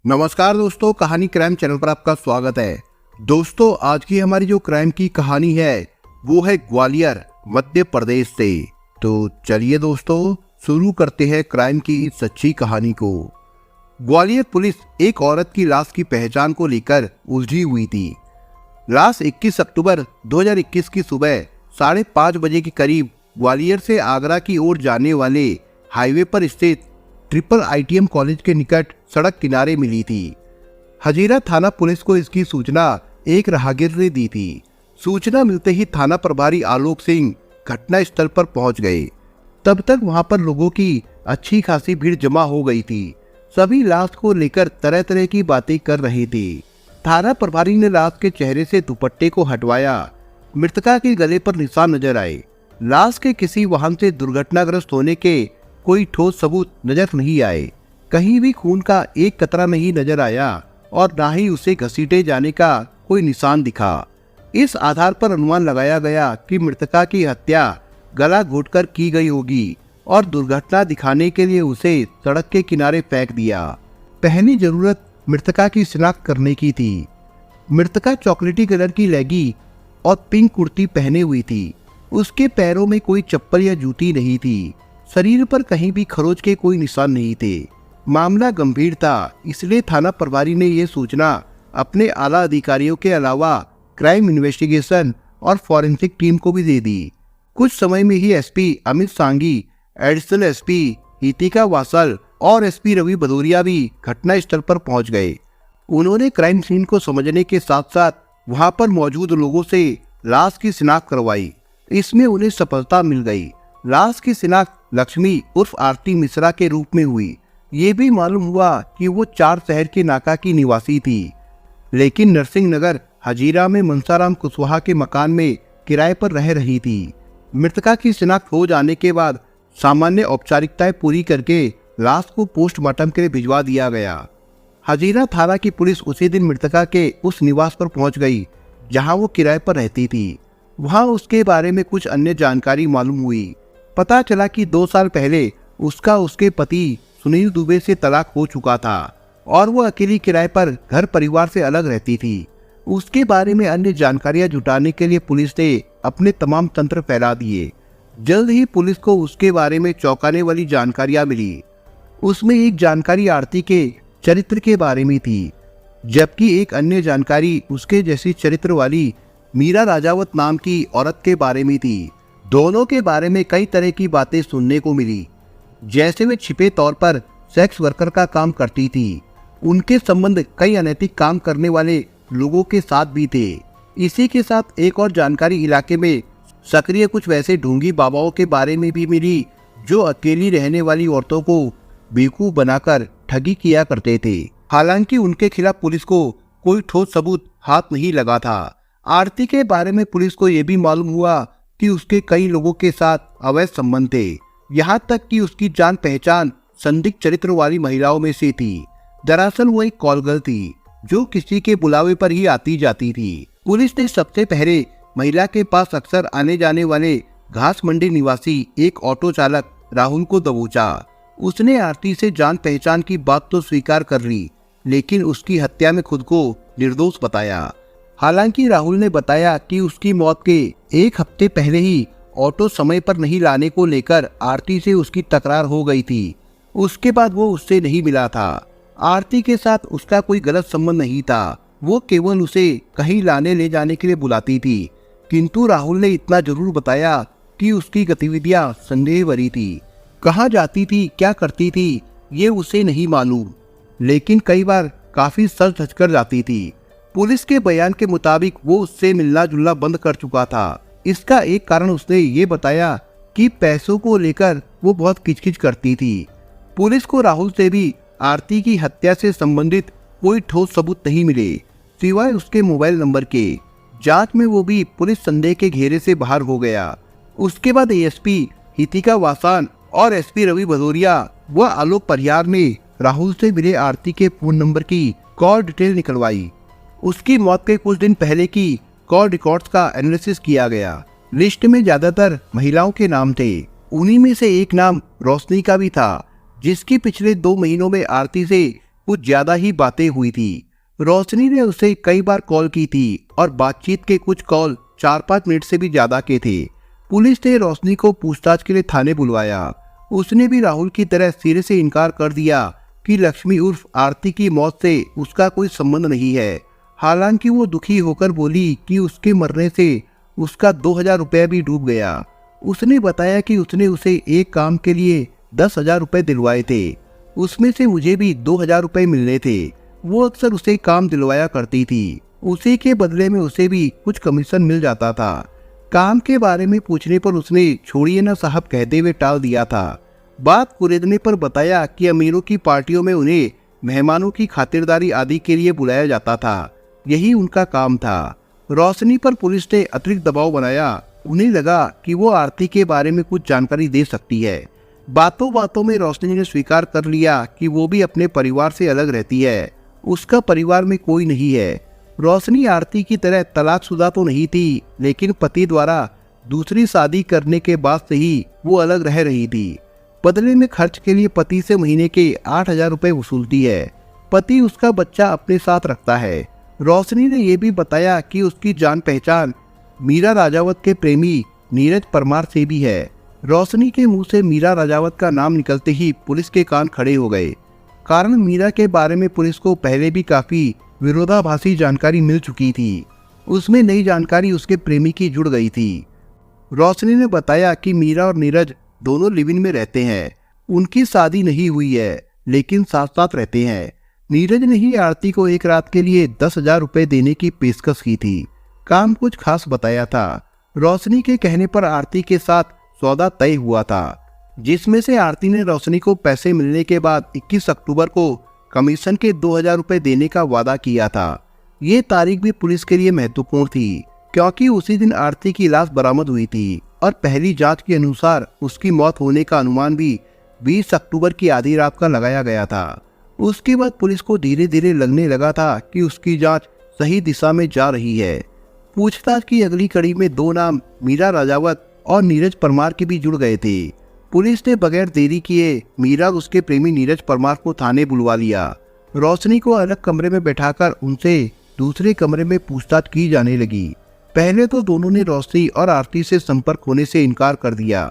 नमस्कार दोस्तों, कहानी क्राइम चैनल पर आपका स्वागत है। दोस्तों, आज की हमारी जो क्राइम की कहानी है वो है ग्वालियर मध्य प्रदेश से। तो चलिए दोस्तों, शुरू करते हैं क्राइम की इस सच्ची कहानी को। ग्वालियर पुलिस एक औरत की लाश की पहचान को लेकर उलझी हुई थी। लाश 21 अक्टूबर 2021 की सुबह 5:30 बजे के करीब ग्वालियर से आगरा की ओर जाने वाले हाईवे पर स्थित ट्रिपल ITM कॉलेज के निकट सड़क किनारे मिली थी। हजीरा थाना पुलिस को इसकी सूचना एक राहगीर ने दी थी। सूचना मिलते ही थाना प्रभारी आलोक सिंह घटना स्थल पर पहुंच गए। तब तक वहां पर लोगों की अच्छी खासी भीड़ जमा हो गई थी। सभी लाश को लेकर तरह तरह की बातें कर रहे थे। थाना प्रभारी ने लाश के चेहरे से दुपट्टे को हटवाया। मृतका के गले पर निशान नजर आए। लाश के किसी वाहन से दुर्घटनाग्रस्त होने के कोई ठोस सबूत नजर नहीं आए। कहीं भी खून का एक कतरा नहीं नजर आया और ना ही उसे घसीटे जाने का कोई निशान दिखा। इस आधार पर अनुमान लगाया गया कि मृतका की हत्या गला घोटकर की गई होगी और दुर्घटना दिखाने के लिए उसे सड़क के किनारे फेंक दिया। पहली जरूरत मृतका की शिनाख्त करने की थी। मृतका चॉकलेटी कलर की लेगी और पिंक कुर्ती पहने हुई थी। उसके पैरों में कोई चप्पल या जूती नहीं थी। शरीर पर कहीं भी खरोच के कोई निशान नहीं थे। मामला गंभीर था, इसलिए थाना प्रभारी ने यह सूचना अपने आला अधिकारियों के अलावा क्राइम इन्वेस्टिगेशन और फॉरेंसिक टीम को भी दे दी। कुछ समय में ही SP अमित सांगी, एडिशनल SP हितिका वासल और SP रवि भदौरिया भी घटना स्थल पर पहुंच गए। उन्होंने क्राइम सीन को समझने के साथ साथ वहां पर मौजूद लोगों से लाश की शिनाख्त करवाई। इसमें उन्हें सफलता मिल गई। लाश की शिनाख्त लक्ष्मी उर्फ आरती मिश्रा के रूप में हुई। ये भी मालूम हुआ कि वो 4 शहर के नाका की निवासी थी, लेकिन नरसिंह नगर हजीरा में मनसाराम कुशवाहा के मकान में किराए पर रह रही थी। मृतका की शिनाख्त हो जाने के बाद सामान्य औपचारिकताएं पूरी करके लाश को पोस्टमार्टम के लिए भिजवा दिया गया। हजीरा थाना की पुलिस उसी दिन मृतका के उस निवास पर पहुंच गई जहां वो किराए पर रहती थी। वहां उसके बारे में कुछ अन्य जानकारी मालूम हुई। पता चला कि 2 साल पहले उसका उसके पति सुनील दुबे से तलाक हो चुका था और वो अकेली किराए पर घर परिवार से अलग रहती थी। उसके बारे में अन्य जानकारियां जुटाने के लिए पुलिस ने अपने तमाम तंत्र फैला दिए। जल्द ही पुलिस को उसके बारे में चौंकाने वाली जानकारियां मिली। उसमें एक जानकारी आरती के चरित्र के बारे में थी, जबकि एक अन्य जानकारी उसके जैसी चरित्र वाली मीरा राजावत नाम की औरत के बारे में थी। दोनों के बारे में कई तरह की बातें सुनने को मिली, जैसे वे छिपे तौर पर सेक्स वर्कर का काम करती थी। उनके संबंध कई अनैतिक काम करने वाले लोगों के साथ भी थे। इसी के साथ एक और जानकारी इलाके में सक्रिय कुछ वैसे ढोंगी बाबाओं के बारे में भी मिली जो अकेली रहने वाली औरतों को बेवकूफ बनाकर ठगी किया करते थे। हालांकि उनके खिलाफ पुलिस को कोई ठोस सबूत हाथ नहीं लगा था। आरती के बारे में पुलिस को यह भी मालूम हुआ कि उसके कई लोगों के साथ अवैध संबंध थे। यहाँ तक कि उसकी जान पहचान संदिग्ध चरित्र वाली महिलाओं में से थी। दरअसल वो एक कॉल गर्ल थी जो किसी के बुलावे पर ही आती जाती थी। पुलिस ने सबसे पहले महिला के पास अक्सर आने जाने वाले घास मंडी निवासी एक ऑटो चालक राहुल को दबोचा। उसने आरती से जान पहचान की बात तो स्वीकार कर ली, लेकिन उसकी हत्या में खुद को निर्दोष बताया। हालांकि राहुल ने बताया कि उसकी मौत के 1 हफ्ते पहले ही ऑटो समय पर नहीं लाने को लेकर आरती से उसकी तकरार हो गई थी। उसके बाद वो उससे नहीं मिला था। आरती के साथ उसका कोई गलत संबंध नहीं था। वो केवल उसे कहीं लाने ले जाने के लिए बुलाती थी। किंतु राहुल ने इतना जरूर बताया कि उसकी गतिविधियां संदेह भरी थी। कहाँ जाती थी, क्या करती थी, ये उसे नहीं मालूम, लेकिन कई बार काफी सच धज कर जाती थी। पुलिस के बयान के मुताबिक वो उससे मिलना जुलना बंद कर चुका था। इसका एक कारण उसने ये बताया कि पैसों को लेकर वो बहुत किचकिच करती थी। पुलिस को राहुल से भी आरती की हत्या से संबंधित कोई ठोस सबूत नहीं मिले, सिवाय उसके मोबाइल नंबर के। जांच में वो भी पुलिस संदेह के घेरे से बाहर हो गया। उसके बाद ASP हितिका वासान और SP रवि भदौरिया व आलोक परिहार ने राहुल से मिले आरती के फोन नंबर की कॉल डिटेल निकलवाई। उसकी मौत के कुछ दिन पहले की कॉल रिकॉर्ड्स का एनालिसिस किया गया। लिस्ट में ज्यादातर महिलाओं के नाम थे। उन्हीं में से एक नाम रोशनी का भी था, जिसकी पिछले 2 महीनों में आरती से कुछ ज्यादा ही बातें हुई थी। रोशनी ने उसे कई बार कॉल की थी और बातचीत के कुछ कॉल 4-5 मिनट से भी ज्यादा के थे। पुलिस ने रोशनी को पूछताछ के लिए थाने बुलवाया। उसने भी राहुल की तरह सिरे से इनकार कर दिया कि लक्ष्मी उर्फ आरती की मौत से उसका कोई संबंध नहीं है। हालांकि वो दुखी होकर बोली कि उसके मरने से उसका 2000 रुपया भी डूब गया। उसने बताया कि उसने उसे एक काम के लिए 10,000 रुपए दिलवाए थे, उसमें से मुझे भी 2000 रुपए मिलने थे। वो अक्सर उसे काम दिलवाया करती थी, उसी के बदले में उसे भी कुछ कमीशन मिल जाता था। काम के बारे में पूछने पर उसने छोड़िए ना साहब कहते हुए टाल दिया था। बात कुरेदने पर बताया कि अमीरों की पार्टियों में उन्हें मेहमानों की खातिरदारी आदि के लिए बुलाया जाता था, यही उनका काम था। रोशनी पर पुलिस ने अतिरिक्त दबाव बनाया। उन्हें लगा कि वो आरती के बारे में कुछ जानकारी दे सकती है। बातों बातों में रोशनी ने स्वीकार कर लिया कि वो भी अपने परिवार से अलग रहती है, उसका परिवार में कोई नहीं है। रोशनी आरती की तरह तलाकशुदा तो नहीं थी, लेकिन पति द्वारा दूसरी शादी करने के बाद से ही वो अलग रह रही थी। बदले में खर्च के लिए पति से महीने के 8,000 रुपए वसूलती है। पति उसका बच्चा अपने साथ रखता है। रोशनी ने यह भी बताया कि उसकी जान पहचान मीरा राजावत के प्रेमी नीरज परमार से भी है। रोशनी के मुंह से मीरा राजावत का नाम निकलते ही पुलिस के कान खड़े हो गए, कारण मीरा के बारे में पुलिस को पहले भी काफी विरोधाभासी जानकारी मिल चुकी थी। उसमें नई जानकारी उसके प्रेमी की जुड़ गई थी। रोशनी ने बताया कि मीरा और नीरज दोनों लिव इन में रहते हैं। उनकी शादी नहीं हुई है, लेकिन साथ साथ रहते हैं। नीरज ने ही आरती को एक रात के लिए 10,000 रुपए देने की पेशकश की थी। काम कुछ खास बताया था। रोशनी के कहने पर आरती के साथ सौदा तय हुआ था, जिसमें से आरती ने रोशनी को पैसे मिलने के बाद 21 अक्टूबर को कमीशन के 2,000 रुपए देने का वादा किया था। ये तारीख भी पुलिस के लिए महत्वपूर्ण थी, क्योंकि उसी दिन आरती की लाश बरामद हुई थी और पहली जांच के अनुसार उसकी मौत होने का अनुमान भी 20 अक्टूबर की आधी रात का लगाया गया था। उसके बाद पुलिस को धीरे धीरे लगने लगा था कि उसकी जांच सही दिशा में जा रही है। पूछताछ की अगली कड़ी में दो नाम मीरा राजावत और नीरज परमार के भी जुड़ गए थे। पुलिस ने बगैर देरी किए मीरा और उसके प्रेमी नीरज परमार को थाने बुलवा लिया। रोशनी को अलग कमरे में बैठाकर उनसे दूसरे कमरे में पूछताछ की जाने लगी। पहले तो दोनों ने रोशनी और आरती से संपर्क होने से इनकार कर दिया,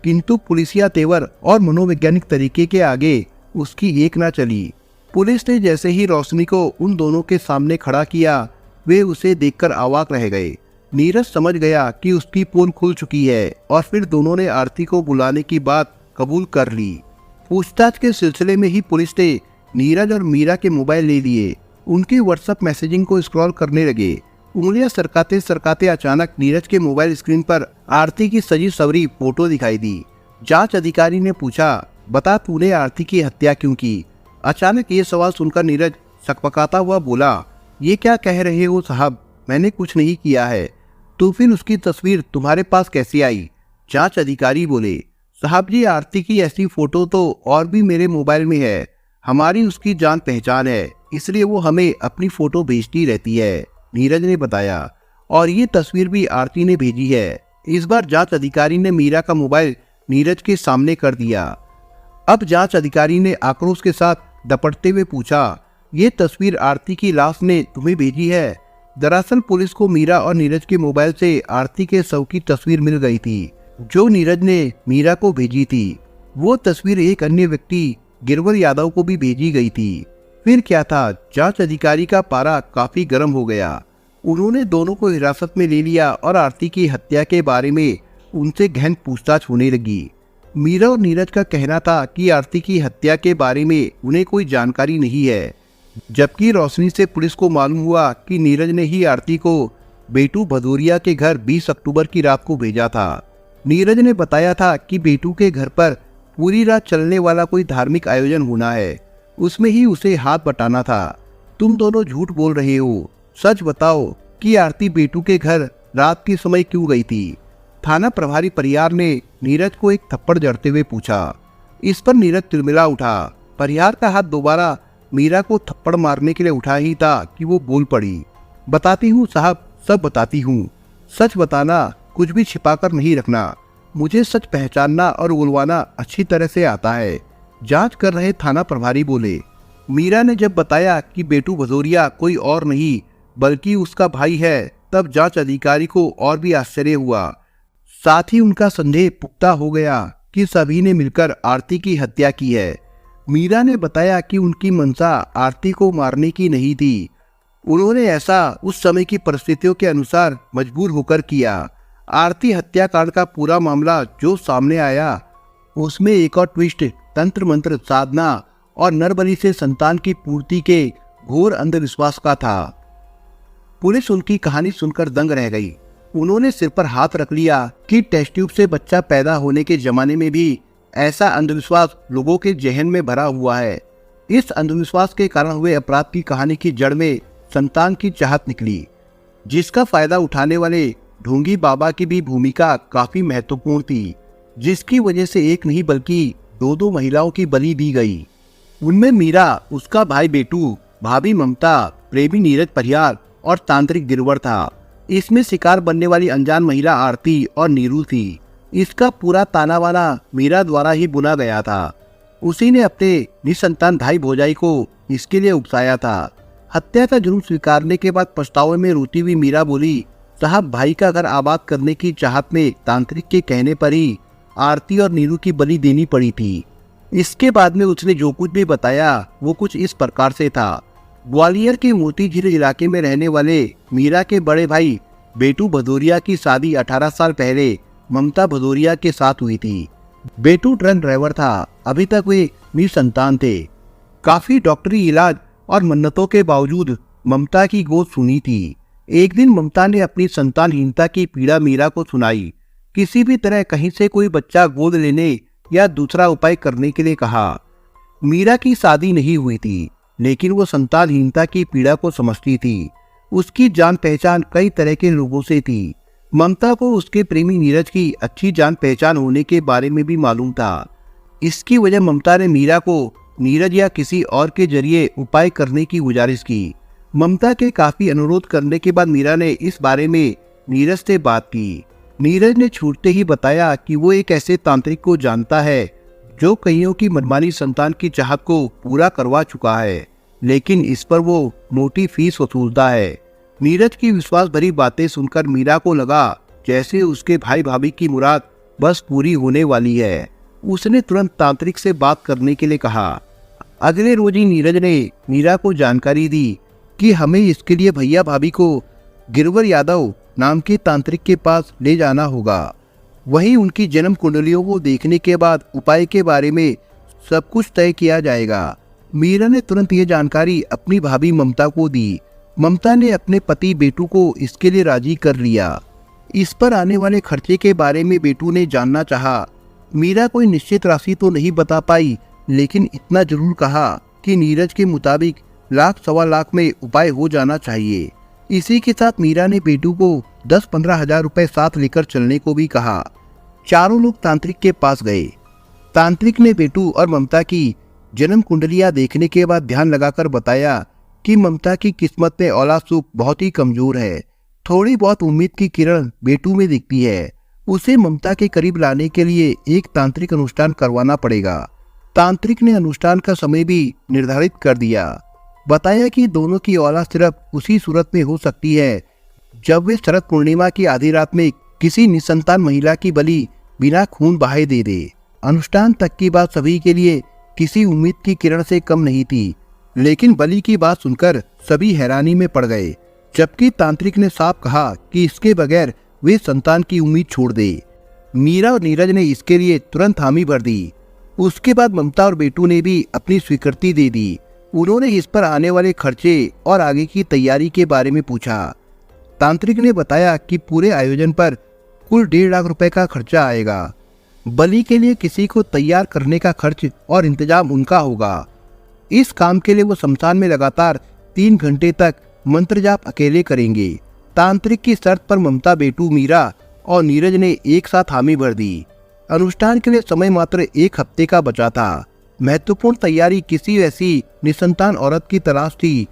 किंतु पुलिसिया तेवर और मनोवैज्ञानिक तरीके के आगे उसकी एक ना चली। पुलिस ने जैसे ही रोशनी को उन दोनों के सामने खड़ा किया, वे उसे देखकर अवाक रह गए। नीरज समझ गया कि उसकी पोल खुल चुकी है और फिर दोनों ने आरती को बुलाने की बात कबूल कर ली। पूछताछ के सिलसिले में ही पुलिस ने नीरज और मीरा के मोबाइल ले लिए। उनकी व्हाट्सएप मैसेजिंग को स्क्रॉल करने लगे। उंगलियां सरकाते सरकाते अचानक नीरज के मोबाइल स्क्रीन पर आरती की सजी सवरी फोटो दिखाई दी। जांच अधिकारी ने पूछा, बता तूने आरती की हत्या क्यों की? अचानक ये सवाल सुनकर नीरज सकपकाता हुआ बोला, ये क्या कह रहे हो साहब, मैंने कुछ नहीं किया है। तो फिर उसकी तस्वीर तुम्हारे पास कैसी आई? जांच अधिकारी बोले, साहब जी आरती की ऐसी फोटो तो और भी मेरे मोबाइल में है। हमारी उसकी जान पहचान है, इसलिए वो हमें अपनी फोटो भेजती रहती है, नीरज ने बताया। और ये तस्वीर भी आरती ने भेजी है। इस बार जांच अधिकारी ने मीरा का मोबाइल नीरज के सामने कर दिया। अब जांच अधिकारी ने आक्रोश के साथ दपटते हुए पूछा, ये तस्वीर आरती की लाश ने तुम्हें भेजी है? दरअसल पुलिस को मीरा और नीरज के मोबाइल से आरती के शव की तस्वीर मिल गई थी, जो नीरज ने मीरा को भेजी थी। वो तस्वीर एक अन्य व्यक्ति गिरवर यादव को भी भेजी गई थी। फिर क्या था, जांच अधिकारी का पारा काफी गर्म हो गया। उन्होंने दोनों को हिरासत में ले लिया और आरती की हत्या के बारे में उनसे गहन पूछताछ होने लगी। मीरा और नीरज का कहना था कि आरती की हत्या के बारे में उन्हें कोई जानकारी नहीं है, जबकि रोशनी से पुलिस को मालूम हुआ कि नीरज ने ही आरती को बेटू भदौरिया के घर 20 अक्टूबर की रात को भेजा था। नीरज ने बताया था कि बेटू के घर पर पूरी रात चलने वाला कोई धार्मिक आयोजन होना है, उसमें ही उसे हाथ बटाना था। तुम दोनों झूठ बोल रहे हो, सच बताओ कि आरती बेटू के घर रात के समय क्यों गई थी? थाना प्रभारी परिहार ने नीरज को एक थप्पड़ जड़ते हुए पूछा। इस पर नीरज तिलमिला उठा। परिहार का हाथ दोबारा मीरा को थप्पड़ मारने के लिए उठा ही था कि वो बोल पड़ी, बताती हूँ साहब, सब बताती हूँ। सच बताना, कुछ भी छिपाकर नहीं रखना। मुझे सच पहचानना और उगलवाना अच्छी तरह से आता है, जांच कर रहे थाना प्रभारी बोले। मीरा ने जब बताया कि बेटू भदौरिया कोई और नहीं बल्कि उसका भाई है, तब जांच अधिकारी को और भी आश्चर्य हुआ। साथ ही उनका संदेह पुख्ता हो गया कि सभी ने मिलकर आरती की हत्या की है। मीरा ने बताया कि उनकी मंशा आरती को मारने की नहीं थी। उन्होंने ऐसा उस समय की परिस्थितियों के अनुसार मजबूर होकर किया। आरती हत्याकांड का पूरा मामला जो सामने आया, उसमें एक और ट्विस्ट तंत्र मंत्र साधना और नरबलि से संतान की पूर्ति के घोर अंधविश्वास का था। पुलिस उनकी कहानी सुनकर दंग रह गई। उन्होंने सिर पर हाथ रख लिया कि टेस्ट ट्यूब से बच्चा पैदा होने के जमाने में भी ऐसा अंधविश्वास लोगों के जहन में भरा हुआ है। इस अंधविश्वास के कारण हुए अपराध की कहानी की जड़ में संतान की चाहत निकली, जिसका फायदा उठाने वाले ढोंगी बाबा की भी भूमिका काफी महत्वपूर्ण थी, जिसकी वजह से एक नहीं बल्कि दो महिलाओं की बलि दी गई। उनमें मीरा, उसका भाई बेटू, भाभी ममता, प्रेमी नीरज परिहार और तांत्रिक गिरवर था। इसमें शिकार बनने वाली अनजान महिला आरती और नीरू थी। इसका पूरा ताना बाना मीरा द्वारा ही बुना गया था। उसी ने अपने निसंतान भाई भौजाई को इसके लिए उकसाया था। हत्या का जुर्म स्वीकारने के बाद पछतावे में रोती हुई मीरा बोली, साहब, भाई का घर आबाद करने की चाहत में तांत्रिक के कहने पर ही आरती और नीरू की बलि देनी पड़ी थी। इसके बाद में उसने जो कुछ भी बताया वो कुछ इस प्रकार से था। ग्वालियर के मोती झील इलाके में रहने वाले मीरा के बड़े भाई बेटू भदौरिया की शादी 18 साल पहले ममता भदौरिया के साथ हुई थी। बेटू ट्रक ड्राइवर था। अभी तक वे निसंतान थे। काफी डॉक्टरी इलाज और मन्नतों के बावजूद ममता की गोद सुनी थी। एक दिन ममता ने अपनी संतानहीनता की पीड़ा मीरा को सुनाई। किसी भी तरह कहीं से कोई बच्चा गोद लेने या दूसरा उपाय करने के लिए कहा। मीरा की शादी नहीं हुई थी, लेकिन वो संतानहीनता की पीड़ा को समझती थी। उसकी जान पहचान कई तरह के लोगों से थी। ममता को उसके प्रेमी नीरज की अच्छी जान पहचान होने के बारे में भी मालूम था। इसकी वजह ममता ने मीरा को नीरज या किसी और के जरिए उपाय करने की गुजारिश की। ममता के काफी अनुरोध करने के बाद मीरा ने इस बारे में नीरज से बात की। नीरज ने छूटते ही बताया कि वो एक ऐसे तांत्रिक को जानता है जो कईयों की मनमानी संतान की चाहत को पूरा करवा चुका है, लेकिन इस पर वो मोटी फीस वसूलता है। नीरज की विश्वास भरी बातें सुनकर मीरा को लगा जैसे उसके भाई भाभी की मुराद बस पूरी होने वाली है। उसने तुरंत तांत्रिक से बात करने के लिए कहा। अगले रोज ही नीरज ने मीरा को जानकारी दी कि हमें इसके लिए भैया भाभी को गिरवर यादव नाम के तांत्रिक के पास ले जाना होगा। वहीं उनकी जन्म कुंडलियों को देखने के बाद उपाय के बारे में सब कुछ तय किया जाएगा। मीरा ने तुरंत ये जानकारी अपनी भाभी ममता को दी। ममता ने अपने पति बेटू को इसके लिए राजी कर लिया। इस पर आने वाले खर्चे के बारे में बेटू ने जानना चाहा। मीरा कोई निश्चित राशि तो नहीं बता पाई, लेकिन इतना जरूर कहा कि नीरज के मुताबिक 1,00,000-1,15,000 में उपाय हो जाना चाहिए। इसी के साथ मीरा ने बेटू को 10-15 हजार रुपए साथ लेकर चलने को भी कहा। चारों लोग तांत्रिक के पास गए। तांत्रिक ने बेटू और ममता की जन्म कुंडलियां देखने के बाद ध्यान लगाकर बताया कि ममता की किस्मत में औलाद सुख बहुत ही कमजोर है। थोड़ी बहुत उम्मीद की किरण बेटू में दिखती है। उसे ममता के करीब लाने के लिए एक तांत्रिक अनुष्ठान करवाना पड़ेगा। तांत्रिक ने अनुष्ठान का समय भी निर्धारित कर दिया। बताया कि दोनों की औलाद सिर्फ उसी सूरत में हो सकती है जब वे शरद पूर्णिमा की आधी रात में किसी निसंतान महिला की बलि बिना खून बहाए दे दे। अनुष्ठान तक की बात सभी के लिए किसी उम्मीद की किरण से कम नहीं थी, लेकिन बलि की बात सुनकर सभी हैरानी में पड़ गए, जबकि तांत्रिक ने साफ कहा कि इसके बगैर वे संतान की उम्मीद छोड़ दे। मीरा और नीरज ने इसके लिए तुरंत हामी भर दी। उसके बाद ममता और बेटू ने भी अपनी स्वीकृति दे दी। उन्होंने इस पर आने वाले खर्चे और आगे की तैयारी के बारे में पूछा। तांत्रिक ने बताया कि पूरे आयोजन पर कुल 1.5 लाख रुपए का खर्चा आएगा। बलि के लिए किसी को तैयार करने का खर्च और इंतजाम उनका होगा। इस काम के लिए वो शमशान में लगातार 3 घंटे तक मंत्र जाप अकेले करेंगे। तांत्रिक की शर्त पर ममता, बेटू, मीरा और नीरज ने एक साथ हामी भर दी। अनुष्ठान के लिए समय मात्र 1 हफ्ते का बचा था। महत्वपूर्ण तैयारी किसी ऐसी निसंतान औरत की तलाश थी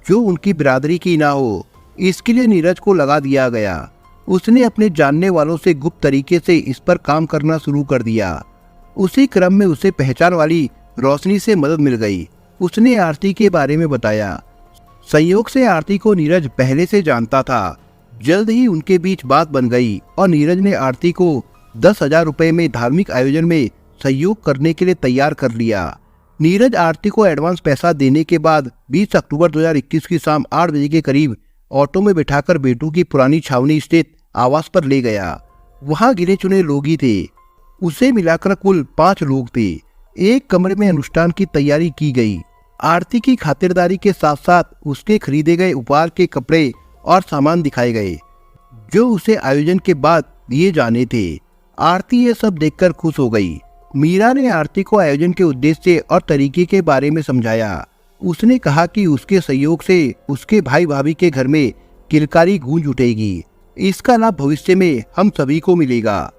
जो उनकी बिरादरी की ना हो। इसके लिए नीरज को लगा दिया गया। उसने अपने जानने वालों से गुप्त तरीके से इस पर काम करना शुरू कर दिया। उसी क्रम में उसे पहचान वाली रोशनी से मदद मिल गई। उसने आरती के बारे में बताया। संयोग से आरती को नीरज पहले से जानता था। जल्द ही उनके बीच बात बन गई और नीरज ने आरती को 10,000 रुपए में धार्मिक आयोजन में सहयोग करने के लिए तैयार कर लिया। नीरज आरती को एडवांस पैसा देने के बाद 20 अक्टूबर 2021 की शाम 8 बजे के करीब ऑटो में बिठाकर बेटू की पुरानी छावनी स्थित आवास पर ले गया। वहां गिने चुने लोग ही थे। उसे मिलाकर कुल 5 लोग थे। एक कमरे में अनुष्ठान की तैयारी की गई। आरती की खातिरदारी के साथ साथ उसके खरीदे गए उपहार के कपड़े और सामान दिखाए गए जो उसे आयोजन के बाद दिए जाने थे। आरती ये सब देखकर खुश हो गई। मीरा ने आरती को आयोजन के उद्देश्य और तरीके के बारे में समझाया। उसने कहा कि उसके सहयोग से उसके भाई भाभी के घर में किलकारी गूंज उठेगी। इसका लाभ भविष्य में हम सभी को मिलेगा,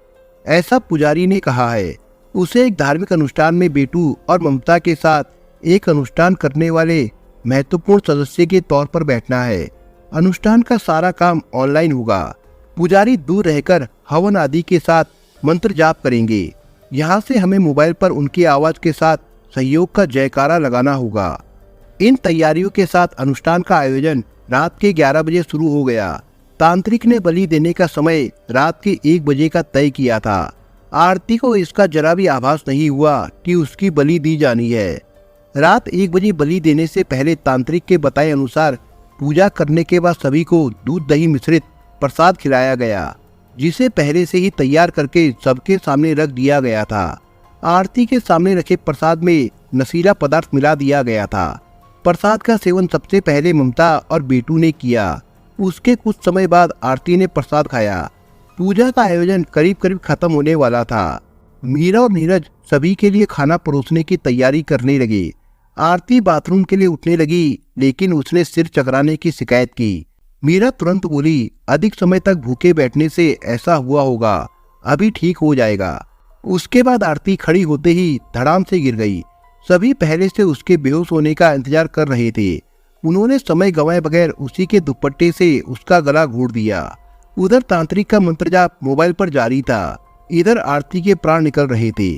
ऐसा पुजारी ने कहा है। उसे एक धार्मिक अनुष्ठान में बेटू और ममता के साथ एक अनुष्ठान करने वाले महत्वपूर्ण सदस्य के तौर पर बैठना है। अनुष्ठान का सारा काम ऑनलाइन होगा। पुजारी दूर रहकर हवन आदि के साथ मंत्र जाप करेंगे। यहाँ से हमें मोबाइल पर उनकी आवाज के साथ सहयोग का जयकारा लगाना होगा। इन तैयारियों के साथ अनुष्ठान का आयोजन रात के 11 बजे शुरू हो गया। तांत्रिक ने बलि देने का समय रात के 1 बजे का तय किया था। आरती को इसका जरा भी आभास नहीं हुआ कि उसकी बलि दी जानी है। रात 1 बजे बलि देने से पहले तांत्रिक के बताए अनुसार पूजा करने के बाद सभी को दूध दही मिश्रित प्रसाद खिलाया गया, जिसे पहले से ही तैयार करके सबके सामने रख दिया गया था। आरती के सामने रखे प्रसाद में नशीला पदार्थ मिला दिया गया था। प्रसाद का सेवन सबसे पहले ममता और बेटू ने किया। उसके कुछ समय बाद आरती ने प्रसाद खाया। पूजा का आयोजन करीब करीब खत्म होने वाला था। मीरा और नीरज सभी के लिए खाना परोसने की तैयारी करने लगे। आरती बाथरूम के लिए उठने लगी, लेकिन उसने सिर चकराने की शिकायत की। मीरा तुरंत बोली, अधिक समय तक भूखे बैठने से ऐसा हुआ होगा, अभी ठीक हो जाएगा। उसके बाद आरती खड़ी होते ही धड़ाम से गिर गई। सभी पहले से उसके बेहोश होने का इंतजार कर रहे थे। उन्होंने समय गंवाए बगैर उसी के दुपट्टे से उसका गला घोट दिया। उधर तांत्रिक का मंत्र जाप मोबाइल पर जारी था। इधर आरती के प्राण निकल रहे थे।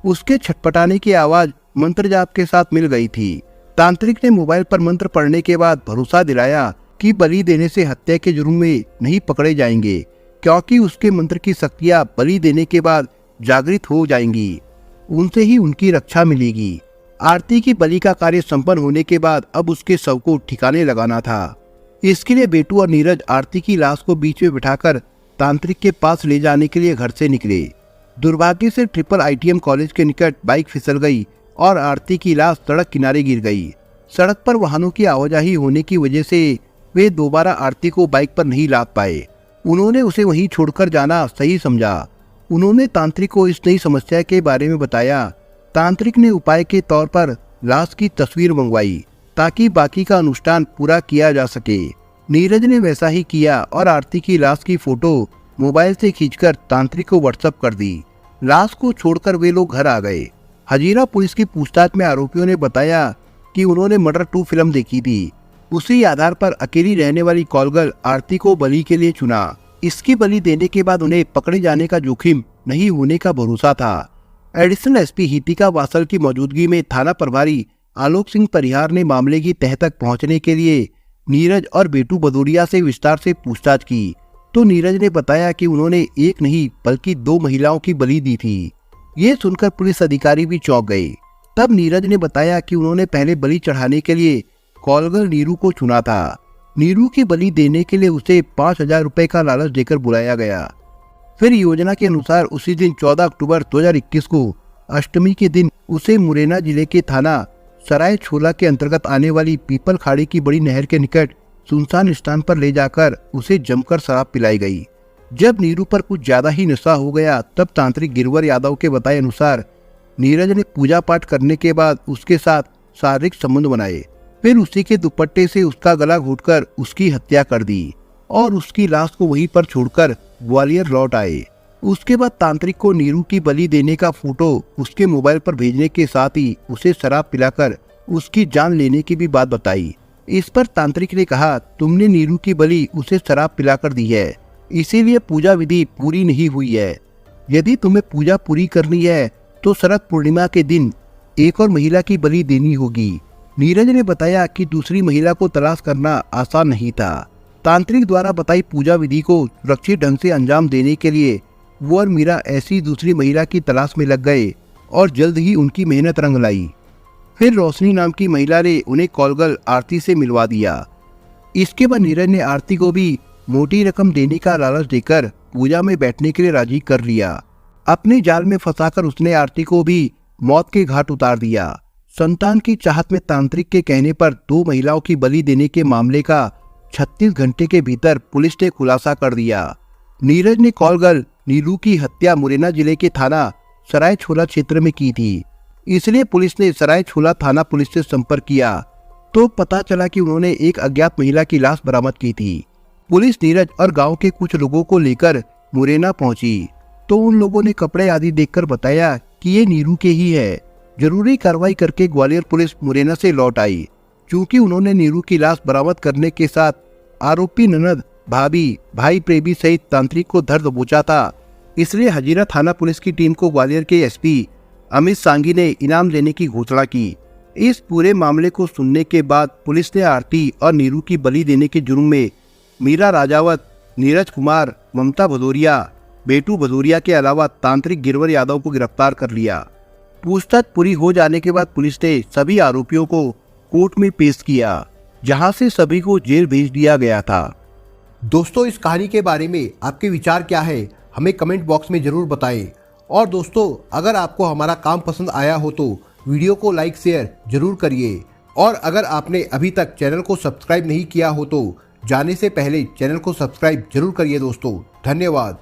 उसके छटपटाने की आवाज मंत्र जाप के साथ मिल गई थी। तांत्रिक ने मोबाइल पर मंत्र पढ़ने के बाद भरोसा दिलाया कि बलि देने से हत्या के जुर्म में नहीं पकड़े जाएंगे, क्योंकि उसके मंत्र की शक्तियां बलि देने के बाद जागृत हो जाएंगी। उनसे ही उनकी रक्षा मिलेगी। आरती की बलि का कार्य संपन्न होने के बाद अब उसके शव को ठिकाने लगाना था। इसके लिए बेटू और नीरज आरती की लाश को बीच में बिठाकर तांत्रिक के पास ले जाने के लिए घर से निकले। दुर्भाग्य से ट्रिपल ITM कॉलेज के निकट बाइक फिसल गई और आरती की लाश सड़क किनारे गिर गई। सड़क पर वाहनों की आवाजाही होने की वजह से वे दोबारा आरती को बाइक पर नहीं लाद पाए। उन्होंने उसे वहीं छोड़कर जाना सही समझा। उन्होंने तांत्रिक को इस नई समस्या के बारे में बताया। तांत्रिक ने उपाय के तौर पर लाश की तस्वीर मंगवाई ताकि बाकी का अनुष्ठान पूरा किया जा सके। नीरज ने वैसा ही किया और आरती की लाश की फोटो मोबाइल से खींचकर तांत्रिक को व्हाट्सएप कर दी। लाश को छोड़कर वे लोग घर आ गए। हजीरा पुलिस की पूछताछ में आरोपियों ने बताया कि उन्होंने मर्डर 2 फिल्म देखी थी। उसी आधार पर अकेली रहने वाली कॉलगर्ल आरती को बलि के लिए चुना। इसकी बलि देने के बाद उन्हें पकड़े जाने का जोखिम नहीं होने का भरोसा था। एडिशनल SP हितिका वासल की मौजूदगी में थाना प्रभारी आलोक सिंह परिहार ने मामले की तह तक पहुंचने के लिए नीरज और बेटू भदौरिया से विस्तार से पूछताछ की, तो नीरज ने बताया कि उन्होंने एक नहीं बल्कि 2 महिलाओं की बलि दी थी। ये सुनकर पुलिस अधिकारी भी चौंक गए। तब नीरज ने बताया कि उन्होंने पहले बलि चढ़ाने के लिए कॉलगर्ल नीरू को चुना था। नीरू की बलि देने के लिए उसे 5,000 रुपए का लालच देकर बुलाया गया। फिर योजना के अनुसार उसी दिन 14 अक्टूबर 2021 को अष्टमी के दिन उसे मुरैना जिले के थाना सराय छोला के अंतर्गत आने वाली पीपल खाड़ी की बड़ी नहर के निकट सुनसान स्थान पर ले जाकर उसे जमकर शराब पिलाई गई। जब नीरू पर कुछ ज्यादा ही नशा हो गया तब तांत्रिक गिरवर यादव के बताए अनुसार नीरज ने पूजा पाठ करने के बाद उसके साथ शारीरिक संबंध बनाए। फिर उसी के दुपट्टे से उसका गला घोटकर उसकी हत्या कर दी और उसकी लाश को वहीं पर छोड़कर ग्वालियर लौट आए। उसके बाद तांत्रिक को नीरू की बलि देने का फोटो उसके मोबाइल पर भेजने के साथ ही उसे शराब पिलाकर उसकी जान लेने की भी बात बताई। इस पर तांत्रिक ने कहा, तुमने नीरू की बलि उसे शराब पिलाकर दी है, इसीलिए पूजा विधि पूरी नहीं हुई है। यदि तुम्हें पूजा पूरी करनी है तो शरद पूर्णिमा के दिन एक और महिला की बलि देनी होगी। नीरज ने बताया कि दूसरी महिला को तलाश करना आसान नहीं था। तांत्रिक द्वारा बताई पूजा विधि को सुरक्षित ढंग से अंजाम देने के लिए वो और मीरा ऐसी दूसरी महिला की तलाश में लग गए और जल्द ही उनकी मेहनत रंग लाई। फिर रोशनी नाम की महिला ने उन्हें कॉलगर्ल आरती से मिलवा दिया। इसके बाद नीरज ने आरती को भी मोटी रकम देने का लालच देकर पूजा में बैठने के लिए राजी कर लिया। अपने जाल में फंसाकर उसने आरती को भी मौत के घाट उतार दिया। संतान की चाहत में तांत्रिक के कहने पर 2 महिलाओं की बलि देने के मामले का 36 घंटे के भीतर पुलिस ने खुलासा कर दिया। नीरज ने कॉलगर्ल नीलू की हत्या मुरैना जिले के थाना सराय छोला क्षेत्र में की थी, इसलिए पुलिस ने सराय छोला थाना पुलिस से संपर्क किया तो पता चला कि उन्होंने एक अज्ञात महिला की लाश बरामद की थी। पुलिस नीरज और गांव के कुछ लोगों को लेकर मुरैना पहुंची तो उन लोगों ने कपड़े आदि देखकर बताया कि ये नीरू के ही है। जरूरी कार्रवाई करके ग्वालियर पुलिस मुरैना से लौट आई। चूंकि उन्होंने नीरू की लाश बरामद करने के साथ आरोपी ननद, भाभी, भाई प्रेमी सहित तांत्रिक को धर दबोचा था, इसलिए हजीरा थाना पुलिस की टीम को ग्वालियर के एसपी अमित सांघी ने इनाम देने की घोषणा की। इस पूरे मामले को सुनने के बाद पुलिस ने आरती और नीरू की बलि देने के जुर्म में मीरा राजावत, नीरज कुमार, ममता भदौरिया, बेटू भदौरिया के अलावा तांत्रिक गिरवर यादव को गिरफ्तार कर लिया। पूछताछ पूरी हो जाने के बाद पुलिस ने सभी आरोपियों को कोर्ट में पेश किया, जहां से सभी को जेल भेज दिया गया था। दोस्तों, इस कहानी के बारे में आपके विचार क्या है, हमें कमेंट बॉक्स में जरूर बताएं। और दोस्तों, अगर आपको हमारा काम पसंद आया हो तो वीडियो को लाइक शेयर जरूर करिए। और अगर आपने अभी तक चैनल को सब्सक्राइब नहीं किया हो तो जाने से पहले चैनल को सब्सक्राइब जरूर करिए दोस्तों। धन्यवाद।